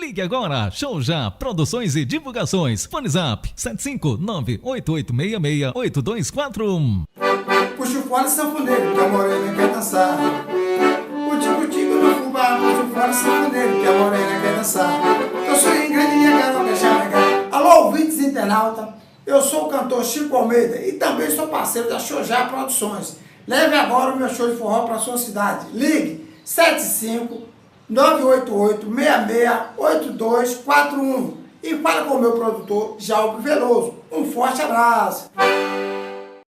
Ligue agora, Show Já, Produções e Divulgações. Fone Zap 759-8866-8241. Puxa o fole sanfoneiro, que a morena quer dançar. O tico-tico do fubá, puxa o fole sanfoneiro, que a morena quer dançar. Eu sou em grande minha garota, já. Alô, ouvintes internauta, eu sou o cantor Chico Almeida e também sou parceiro da Show Já Produções. Leve agora o meu show de forró para a sua cidade. Ligue 75-988-66-8241 e fale com o meu produtor, Jalpo Veloso. Um forte abraço!